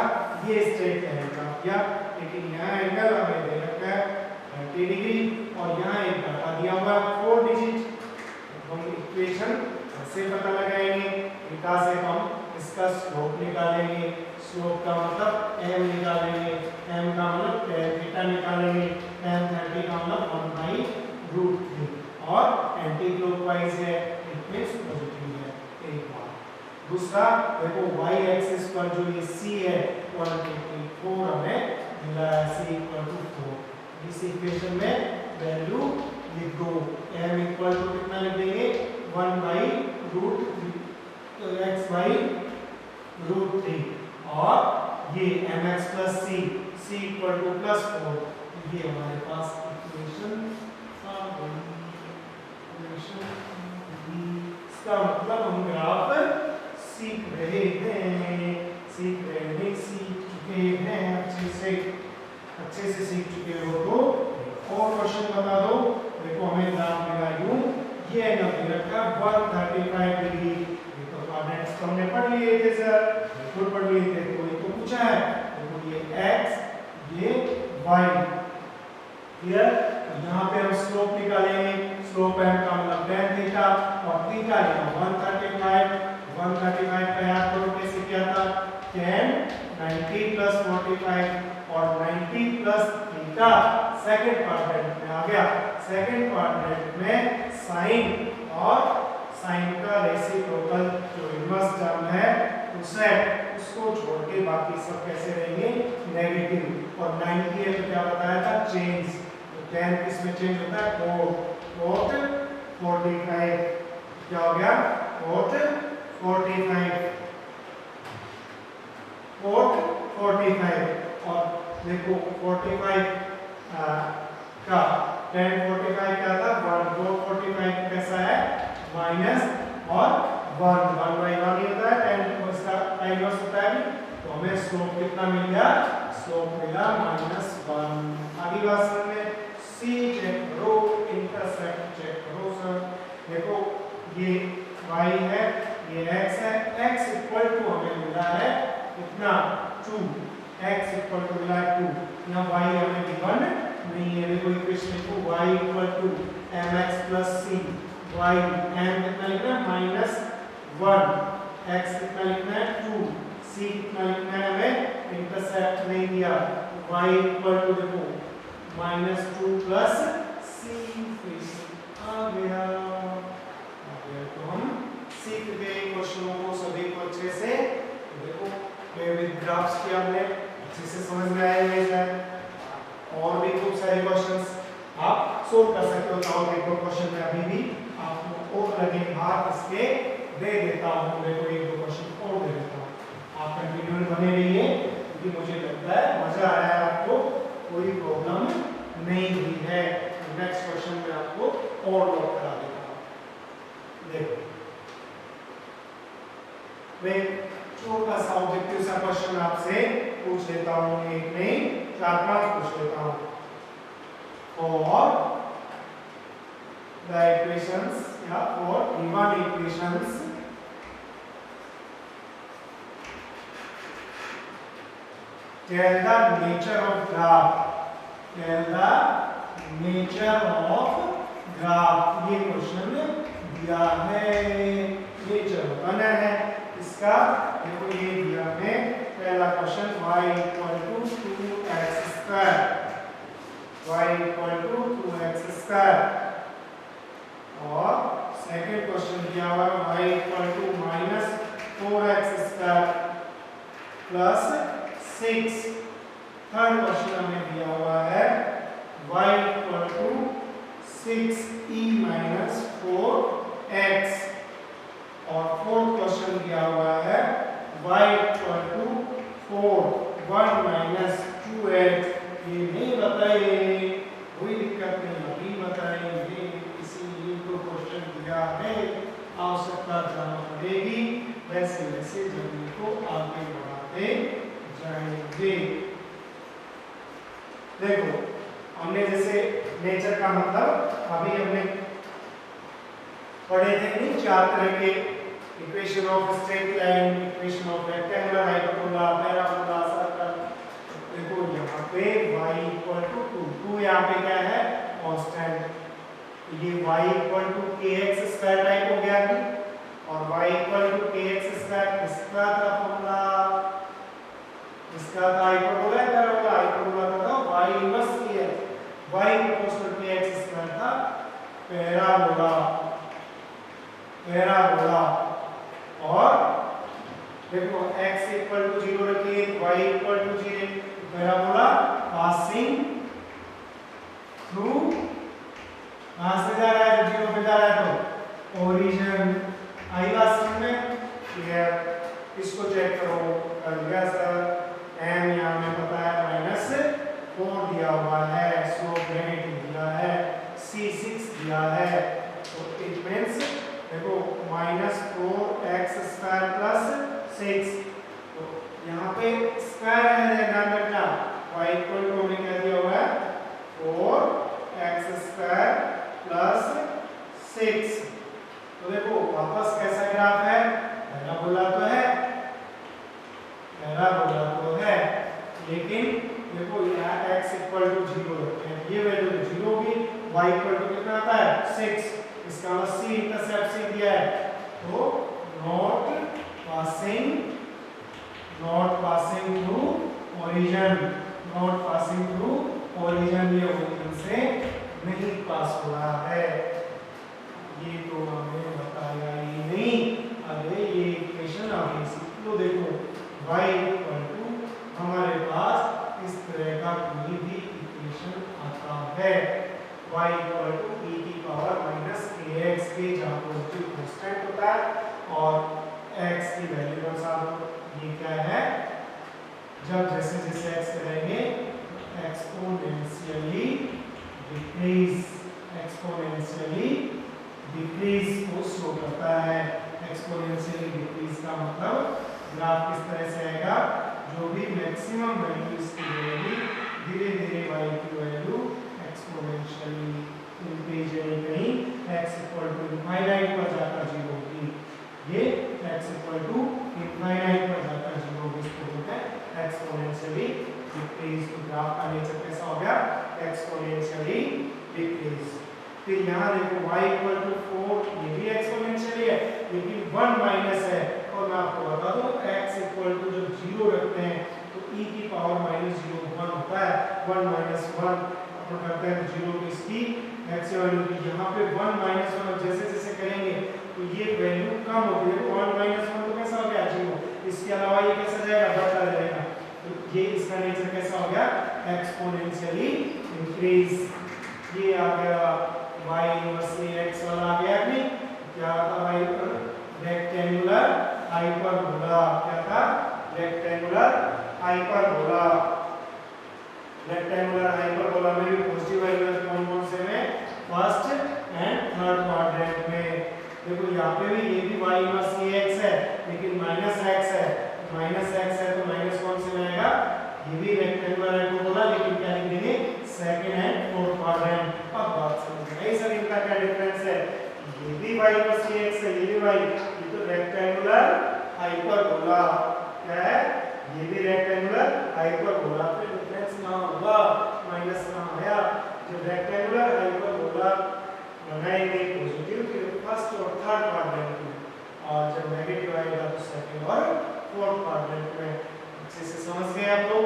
ये स्ट्रेट लाइन ग्राफ दिया, लेकिन यहाँ एंगल हमें दे रखा है 30 डिग्री और यहाँ एक डाटा दिया हुआ है 4 डिजिट। हम इक्वेशन ऐसे पता लगाएंगे, थीटा से हम इसका स्लोप निकालेंगे, स्लोप का मतलब m निकालेंगे, m का मतलब tan थीटा निकालेंगे, tan 30 का मतलब 1/√3 और एंटी क्लॉकवाइज है, इट मींस पॉजिटिव है। एक बात दूसरा देखो y एक्सिस पर जो ये c है 1/4 हमें मिला है, c इक्वल टू 4। इस इक्वेशन में वैल्यू लिख दो, m इक्वल टू कितना लिख देंगे 1/√3 तो x/√3 और ये mx plus c equal to +4, ये हमारे पास इक्वेशन आ गई। इसका मतलब हम ग्राफ सीख रहे हैं, सीख चुके हैं, अच्छे से सीख चुके हो तो और क्वेश्चन बता दो। देखो हमें ग्राफ मिला यूं, ये एंगल दे रखा 135 डिग्री, ये तो क्वाड्रेंट्स हमने पढ़ लिए थे सर, बिल्कुल पढ़ लिए थे, तो ये तो पूछा है। देखो ये x ये y, क्लियर। यहाँ पे हम स्लोप निकालेंगे, स्लोप m का मतलब tan थीटा और थीटा यहाँ 135 का याद करो कैसे किया था, tan 90 प्लस 45 और 90 प्लस थीटा सेकंड क्वाड्रेंट में आ गया। सेकंड क्वाड्रेंट में साइन और साइन का रेसिप्रोकल जो इनवर्स टर्म है उसे उसको छोड़ के बाकी सब कैसे रहेंगे, नेगेटिव। और 90 है तो क्या बताया था, चेंज, तो tan किस में चेंज होता है, cot 45, क्या हो गया cot 45 और देखो 45 का tan 45 क्या था 1, cot 45 कैसा है माइनस और 1/1 ही होता है, tan उसका इनवर्स होता है, तो हमें स्लोप कितना मिल गया, स्लोप मिला -1। आगे बात समझ में, c चेक करो, इंटरसेप्ट चेक करो सर। देखो ये y है, ये x है, x इक्वल टू हमें मिला है कितना 2, x इक्वल टू मिला है 2, यहाँ y हमें गिवन नहीं है। देखो इक्वेशन को y equal to mx plus c, y m कितना लिखना है -1, x कितना लिखना है 2, c कितना लिखना है हमें इंटरसेप्ट नहीं दिया, y इक्वल टू देखो -2 प्लस c आ गया। तो हम सीख गए क्वेश्चनों को सभी को अच्छे से। देखो विद ग्राफ्स की हमने अच्छे से समझ में आए हैं शायद, और भी खूब सारे क्वेश्चंस आप सोल्व कर सकते हो। तो देखो क्वेश्चन में अभी भी आपको और लगे भाग इसके दे देता हूँ, देखो 1-2 क्वेश्चन और दे देता हूँ, आप कंटिन्यू बने रहिए क्योंकि मुझे लगता है मजा आया है आपको, कोई प्रॉब्लम नहीं हुई है। नेक्स्ट क्वेश्चन में आपको और नोट करा देता हूँ। देखो मैं छोटा सा ऑब्जेक्टिव सा क्वेश्चन आपसे पूछ लेता हूँ, एक नहीं 4-5 पूछ लेता हूँ। और the equations या for given equations, tell the nature of graph, tell the nature of graph, ये क्वेश्चन दिया है। नेचर बताना है इसका, देखो ये दिया है पहला question y equal to 2x square, y equal to 2x square, और सेकंड क्वेश्चन दिया हुआ है y equal to -4x square plus 6। Third question हमें दिया हुआ है y equal to 6e minus 4x, और फोर्थ क्वेश्चन दिया हुआ है y equal to 4 1 minus 2x। ये नहीं बताइए, कोई दिक्कत नहीं, अभी बताएंगे, इसीलिए तो क्वेश्चन दिया है, आवश्यकता जाना पड़ेगी, वैसे वैसे जर्नी को आगे बढ़ाते जाएंगे। देखो हमने जैसे नेचर का मतलब अभी हमने पढ़े थे नहीं, चार तरह के equation of straight line, equation of rectangular, hyperbola, parabola, circle. देखो यहाँ पे y इक्वल टू 2 यहाँ पे क्या है कांस्टेंट, ये y equal to kx square type हो गया अभी, और y equal to kx square इसका था फॉर्मूला, इसका था हाइपरबोला, पैराबोला, हाइपरबोला का था y inverse kx, y proportional kx square था पैराबोला, पैराबोला। और देखो x इक्वल टू 0 रखिए, y equal to 0, parabola passing through, कहां से जा रहा है, जब 0 पे जा रहा है तो ओरिजिन। आई बात समझ में? क्लियर? इसको चेक करो, कर लिया सर, m यहाँ में पता है -4 दिया हुआ है, स्लोप नेगेटिव दिया है, c 6 दिया है, तो इट मींस देखो -4x स्क्वायर प्लस 6, तो यहाँ पे स्क्वायर है, ध्यान रखना, y इक्वल टू हमें क्या दिया हुआ है 4x स्क्वायर प्लस 6। तो देखो वापस कैसा ग्राफ है, पैराबोला तो है, पैराबोला तो है, लेकिन देखो यहाँ x इक्वल टू 0 रखते हैं, ये वैल्यू तो 0 होगी, y इक्वल टू कितना आता है 6, इसका मतलब c इंटरसेप्ट c दिया है, तो not passing through origin, not passing through origin, ये ओरिजिन से नहीं पास हो रहा है, ये तो हमें बताया ही नहीं। अरे ये इक्वेशन आगे सीख लो। देखो y इक्वल टू हमारे पास इस तरह का कोई भी इक्वेशन आता है, y इक्वल टू e की पावर माइनस kx के, जहाँ पॉजिटिव कांस्टेंट होता है और x की वैल्यू बता दो, ये क्या है, जब जैसे जैसे x करेंगे एक्सपोनेंशियली डिक्रीज को शो करता है। एक्सपोनेंशियली डिक्रीज का मतलब ग्राफ किस तरह से आएगा, जो भी मैक्सिमम वैल्यू इसकी रहेगी, धीरे धीरे y की वैल्यू एक्सपोनेंशियली इंक्रीज कहीं x इक्वल टू इनफाइनाइट पर जाकर 0 होगी, ये x इक्वल टू इनफाइनाइट पर जाकर 0 होगी, इसको बोलते हैं एक्सपोनेंशियली डिक्रीज। तो ग्राफ का नेचर कैसा हो गया, एक्सपोनेंशियली डिक्रीज। फिर यहाँ देखो y इक्वल टू 4, ये भी एक्सपोनेंशियली है, लेकिन 1 माइनस है, और मैं आपको बता दूं x इक्वल टू जब 0 रखते हैं तो e की पावर -0 1 होता है, 1 माइनस 1 अपन करते हैं 0 की इसकी x वैल्यू की, यहाँ पे 1 माइनस 1 जैसे जैसे करेंगे तो ये वैल्यू कम होगी, 1 माइनस 1 तो कैसा हो गया 0, इसके अलावा ये कैसा जाएगा, बढ़ता जाएगा, तो ये इसका नेचर कैसा हो गया, एक्सपोनेंशियली इंक्रीज। ये आ गया y इनवर्स x वाला आ गया, नहीं क्या था y पर रेक्टेंगुलर हाइपरबोला, क्या था रेक्टेंगुलर हाइपरबोला। रेक्टेंगुलर हाइपरबोला में भी पॉजिटिव वैल्यू कौन कौन से में, फर्स्ट एंड थर्ड क्वाड्रेंट में। देखो यहाँ पे भी ये भी y इनवर्स x है, लेकिन -x है, -x है तो माइनस कौन से में आएगा, ये भी रेक्टेंगुलर हाइपरबोला, लेकिन क्या लिख देंगे सेकंड एंड फोर्थ क्वाड्रेंट। अब बात समझ में आई सर, इनका क्या डिफरेंस है, ये भी y इनवर्स x है, ये भी y, ये तो रेक्टेंगुलर हाइपरबोला, क्या है ये भी रेक्टेंगुलर हाइपरबोला, फिर डिफरेंस कहाँ होगा, माइनस कहाँ आया, जब रेक्टेंगुलर हाइपरबोला बनाएंगे पॉजिटिव फिर फर्स्ट और थर्ड क्वाड्रेंट में, और जब नेगेटिव आएगा तो सेकंड और फोर्थ क्वाड्रेंट में। अच्छे से समझ गए आप लोग,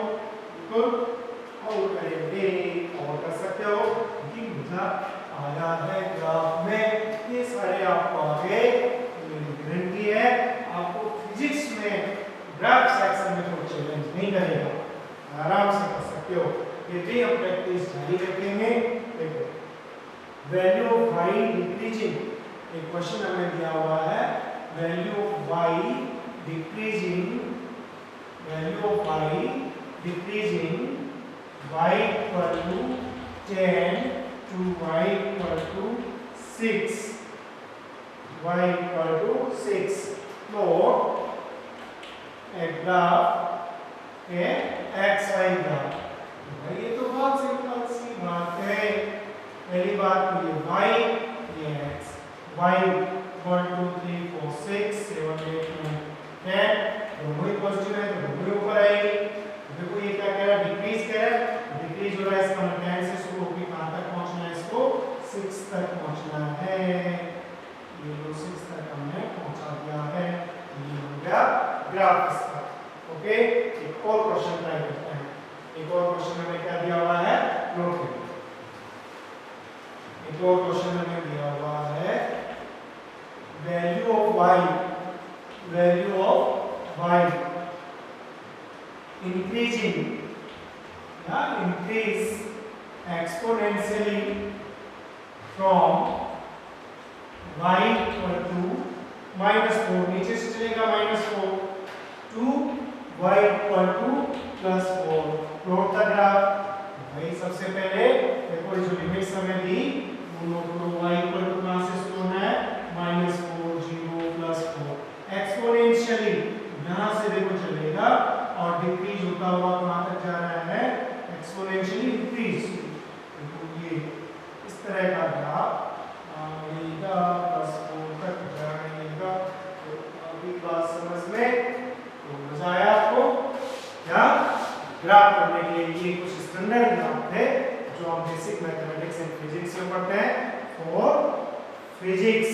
बिल्कुल। और करेंगे और कर सकते हो कि मुझे आया है ग्राफ में, ये सारे आपको आगे गारंटी है। आपको फिजिक्स में ग्राफ सेक्शन में कोई चैलेंज नहीं करेगा, आराम से कर सकते हो। ये भी हम प्रैक्टिस जारी रखेंगे। देखो वैल्यू ऑफ y डिक्रीजिंग, एक क्वेश्चन हमें दिया हुआ है, value of y decreasing, value of y decreasing y equal to 10 to y equal to 6, y equal to 6, तो एक ग्राफ है एक्स वाई ग्राफ। ये तो बहुत सिंपल सी बात है। पहली बात तो ये y, ये x, y 1 2 3 4 6 7 8 9 10, दोनों ही पॉजिटिव है तो दोनों ही ऊपर आएगी। देखो ये क्या कह रहा है, डिक्रीज कर रहा है, डिक्रीज हो रहा है, इसका मतलब 10 से शुरू होकर कहां तक पहुंचना है, इसको 6 तक पहुंचना है। ये लो 6 तक हमने पहुंचा दिया है, ये हो गया ग्राफ इसका। ओके, एक और क्वेश्चन ट्राई करते हैं। एक और क्वेश्चन हमें क्या दिया हुआ है, नोट करिए। एक और क्वेश्चन हमें दिया हुआ है, value of y, value of y increasing, increase exponentially from y equal to -4, नीचे से चलेगा -4 to y equal to +4। Plot the graph. भाई सबसे पहले देखो ये जो लिमिट्स हमें दी, दोनों y equal to कहां से शुरू होना है, -4 0 +4। एक्सपोनेंशियली यहां से देखो चलेगा और डिक्रीज होता हुआ कहां तक जा रहा है, एक्सपोनेंशियली इंक्रीज। देखो ये इस तरह का ग्राफ आएगा, +4 तक जाएगा। तो अभी बात समझ में तो मजा आया आपको? क्या ग्राफ करने के लिए ये कुछ स्टैंडर्ड ग्राफ थे जो हम बेसिक मैथमेटिक्स एंड फिजिक्स में पढ़ते हैं, फॉर फिजिक्स।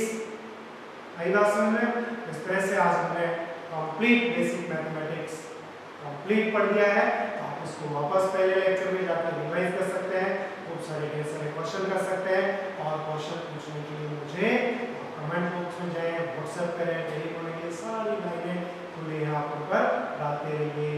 आई बात समझ में? इस तरह से आज हमने कंप्लीट बेसिक मैथमेटिक्स कंप्लीट पढ़ दिया है। आप इसको वापस पहले लेक्चर में जाकर रिवाइज कर सकते हैं, खूब सारे ढेर सारे क्वेश्चन कर सकते हैं। और क्वेश्चन पूछने के लिए मुझे कमेंट बॉक्स में जाएं, व्हाट्सएप करें, टेलीफोन के सारी लाइनें खुले हैं, आप ऊपर डालते रहिए।